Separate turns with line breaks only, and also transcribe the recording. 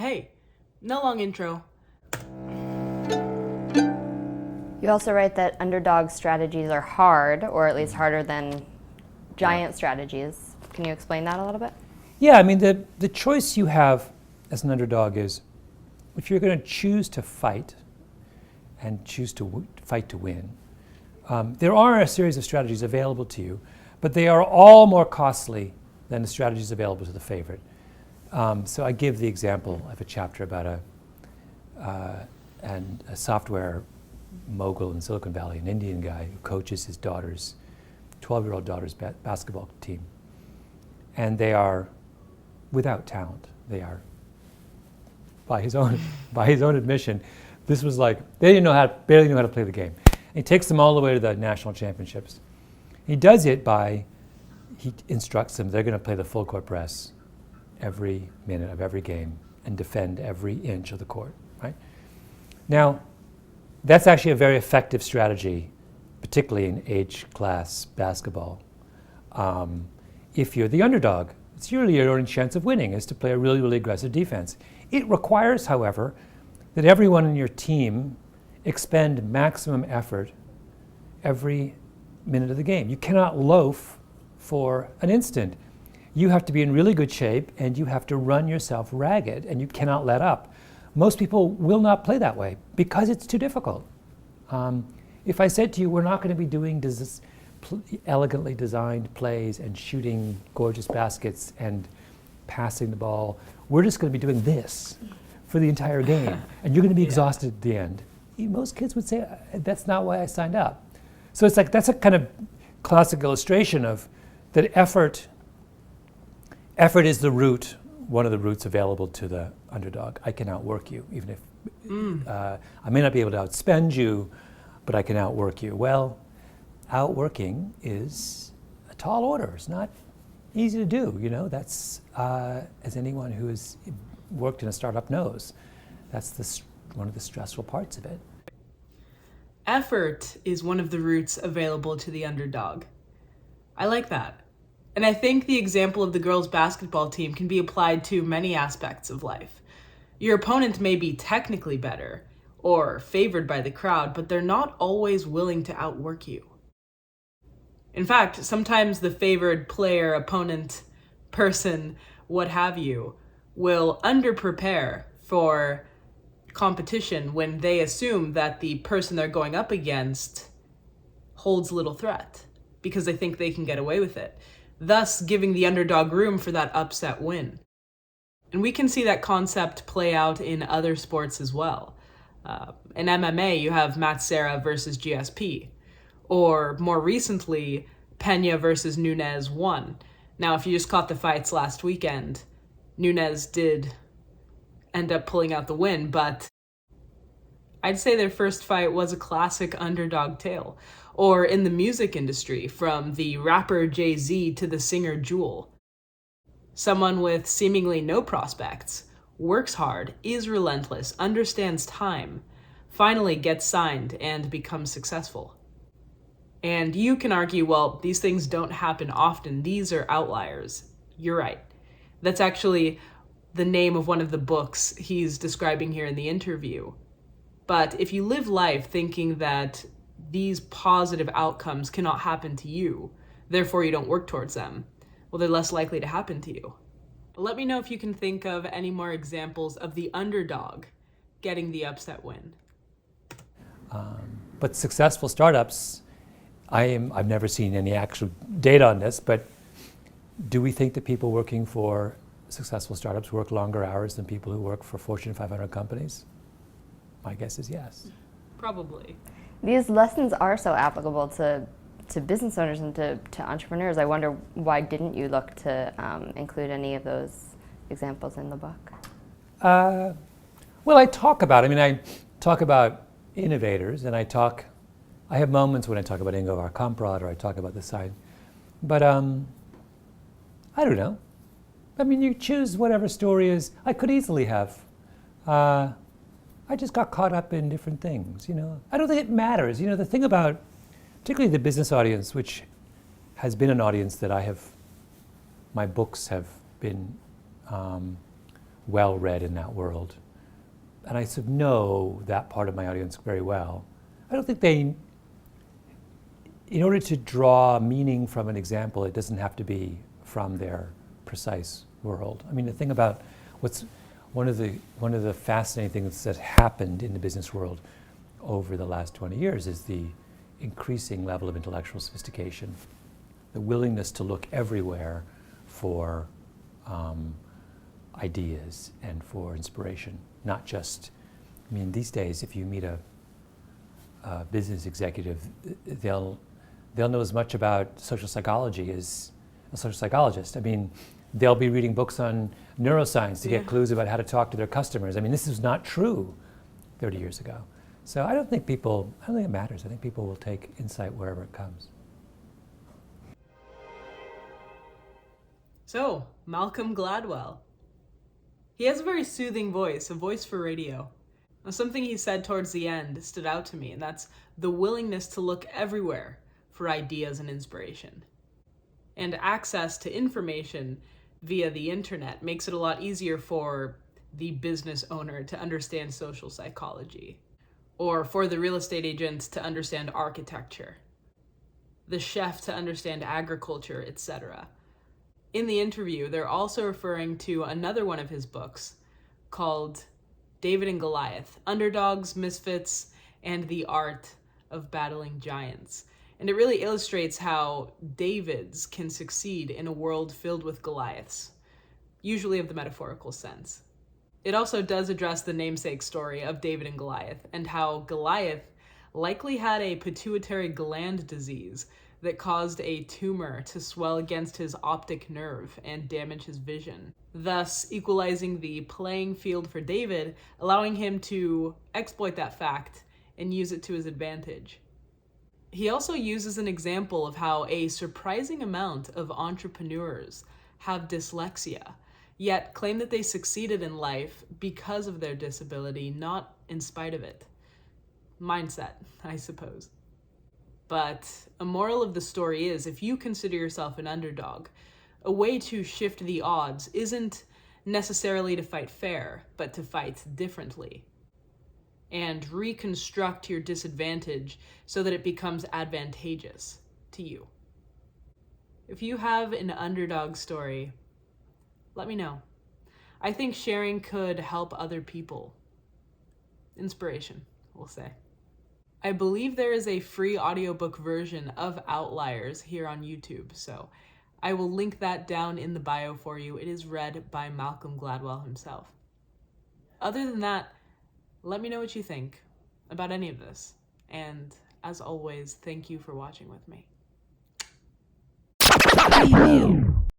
Hey, no long intro.
You also write that underdog strategies are hard, or at least harder than giant strategies. Can you explain that a little bit?
Yeah, I mean, the choice you have as an underdog is if you're going to choose to fight and choose to fight to win, there are a series of strategies available to you, but they are all more costly than the strategies available to the favorite. So I give the example of a chapter about a software mogul in Silicon Valley, an Indian guy who coaches his 12-year-old daughter's basketball team. And they are without talent. They are, by his own admission, this was like, they barely knew how to play the game. And he takes them all the way to the national championships. He does it he instructs them, they're going to play the full court press every minute of every game and defend every inch of the court, right? Now, that's actually a very effective strategy, particularly in age class basketball. If you're the underdog, it's usually your only chance of winning is to play a really, really aggressive defense. It requires, however, that everyone in your team expend maximum effort every minute of the game. You cannot loaf for an instant. You have to be in really good shape and you have to run yourself ragged and you cannot let up. Most people will not play that way because it's too difficult. If I said to you, we're not going to be doing elegantly designed plays and shooting gorgeous baskets and passing the ball, we're just going to be doing this for the entire game and you're going to be exhausted at the end. Most kids would say, that's not why I signed up. So it's like, that's a kind of classic illustration of that effort is the route, one of the routes available to the underdog. I can outwork you, even if I may not be able to outspend you, but I can outwork you. Well, outworking is a tall order. It's not easy to do, That's, as anyone who has worked in a startup knows, that's one of the stressful parts of it.
Effort is one of the routes available to the underdog. I like that. And I think the example of the girls' basketball team can be applied to many aspects of life. Your opponent may be technically better or favored by the crowd, but they're not always willing to outwork you. In fact, sometimes the favored player, opponent, person, what have you, will underprepare for competition when they assume that the person they're going up against holds little threat because they think they can get away with it, thus giving the underdog room for that upset win. And we can see that concept play out in other sports as well. In MMA, you have Matt Serra versus GSP, or more recently, Pena versus Nunes 1. Now, if you just caught the fights last weekend, Nunes did end up pulling out the win, but I'd say their first fight was a classic underdog tale. Or in the music industry, from the rapper Jay-Z to the singer Jewel. Someone with seemingly no prospects, works hard, is relentless, understands time, finally gets signed and becomes successful. And you can argue, well, these things don't happen often. These are outliers. You're right. That's actually the name of one of the books he's describing here in the interview. But if you live life thinking that these positive outcomes cannot happen to you, therefore you don't work towards them, well, they're less likely to happen to you. Let me know if you can think of any more examples of the underdog getting the upset win.
But successful startups, I've never seen any actual data on this, but do we think that people working for successful startups work longer hours than people who work for Fortune 500 companies? My guess is yes.
Probably.
These lessons are so applicable to business owners and to entrepreneurs. I wonder, why didn't you look to include any of those examples in the book?
Well, I talk about innovators, and I have moments when I talk about Ingvar Kamprad or I talk about the side, but I don't know. I mean, you choose whatever story is. I could easily have. I just got caught up in different things, I don't think it matters. The thing about, particularly the business audience, which has been an audience that my books have been well read in that world. And I sort of know that part of my audience very well. I don't think they, in order to draw meaning from an example, it doesn't have to be from their precise world. I mean, the thing about what's one of the fascinating things that happened in the business world over the last 20 years is the increasing level of intellectual sophistication, the willingness to look everywhere for ideas and for inspiration, not just, I mean, these days, if you meet a business executive, they'll know as much about social psychology as a social psychologist. I mean, they'll be reading books on neuroscience to get clues about how to talk to their customers. I mean, this is not true 30 years ago. So I don't think it matters. I think people will take insight wherever it comes.
So, Malcolm Gladwell. He has a very soothing voice, a voice for radio. Now, something he said towards the end stood out to me, and that's the willingness to look everywhere for ideas and inspiration. And access to information via the internet makes it a lot easier for the business owner to understand social psychology, or for the real estate agent to understand architecture, the chef to understand agriculture, etc. In the interview, they're also referring to another one of his books called David and Goliath, Underdogs, Misfits, and the Art of Battling Giants. And it really illustrates how Davids can succeed in a world filled with Goliaths, usually of the metaphorical sense. It also does address the namesake story of David and Goliath, and how Goliath likely had a pituitary gland disease that caused a tumor to swell against his optic nerve and damage his vision, thus equalizing the playing field for David, allowing him to exploit that fact and use it to his advantage. He also uses an example of how a surprising amount of entrepreneurs have dyslexia, yet claim that they succeeded in life because of their disability, not in spite of it. Mindset, I suppose. But a moral of the story is, if you consider yourself an underdog, a way to shift the odds isn't necessarily to fight fair, but to fight differently and reconstruct your disadvantage so that it becomes advantageous to you. If you have an underdog story, let me know. I think sharing could help other people. Inspiration, we'll say. I believe there is a free audiobook version of Outliers here on YouTube, so I will link that down in the bio for you. It is read by Malcolm Gladwell himself. Other than that, let me know what you think about any of this. And as always, thank you for watching with me.